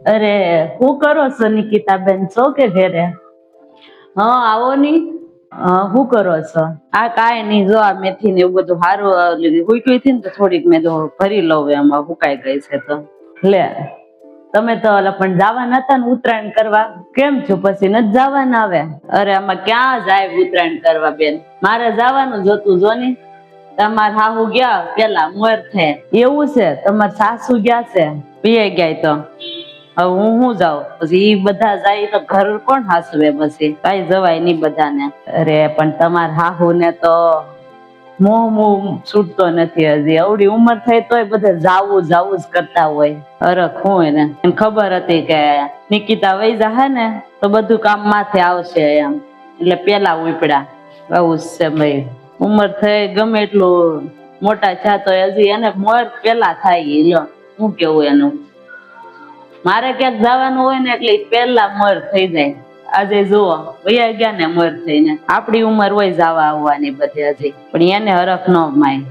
અરે શું કરો છો નિકિતાબેન? છો કે ઘરે? હા આવો ની. શું કરો છો? આ કાંઈ નહીં, જો આ મેથી ને એવું બધું સારું હુકવી હતી ને તો થોડીક મેં તો ભરી લઉં એમાં, હુકાઈ ગઈ છે તો. લે તમે તો ઓલા પણ જવાના હતા ને ઉત્તરાયણ કરવા, કેમ છો પછી નથી જવાના? આવે અરે આમાં ક્યાં જાય ઉત્તરાયણ કરવા બેન, મારે જવાનું જ હતું જો ની. તમાર હાહુ ગયા પેલા મોર થે. એવું છે? તમાર સાસુ ગયા છે? પીએ ગયા તો હવે હું જાઉં પછી? ઈ બધા જાય તો ઘર કોણ હાસવે? પછી કઈ જવાય નઈ બધાને. અરે પણ તમાર હાહુ ને તો મોહ છૂટતો નથી, હજી અવડી ઉંમર થઈ તોય બધા જાવું જાવું જ કરતા હોય. અરે હું એને ખબર હતી કે નિકિતા વઈ જાહે ને તો બધું કામ માથે આવશે એમ, એટલે પેલા ઉપડ્યા. આવું છે ભાઈ, ઉંમર થઈ ગમે એટલું મોટા થયા તો હજી એને મોર પેલા થાય. લ્યો શું કેવું એનું? મારે ક્યાંક જવાનું હોય ને એટલે પેલા મોર થઈ જાય. આજે જુઓ વયા ગયા ને મોર થઈને. આપડી ઉંમર હોય જવા આવવાની બધી હજી, પણ એને હરખ ન માય,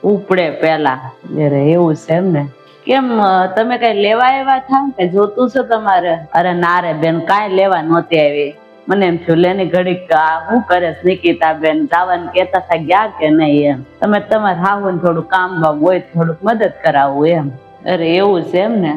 ઉપડે પેલા. અરે એવું છે એમ ને? કેમ તમે કઈ લેવા આવ્યા થા કે જોતું છે તમારે? અરે ના રે બેન, કાંઈ લેવા નહોતી આવી. મને એમ થયું લેની ઘડીક શું કરે નિકિતા બેન, જવાનું કેતા હતા ગયા કે નહીં એમ. તમે તમારે હાહુ ને થોડું કામ બામ હોય થોડુંક મદદ કરાવવું એમ. અરે એવું છે એમ ને?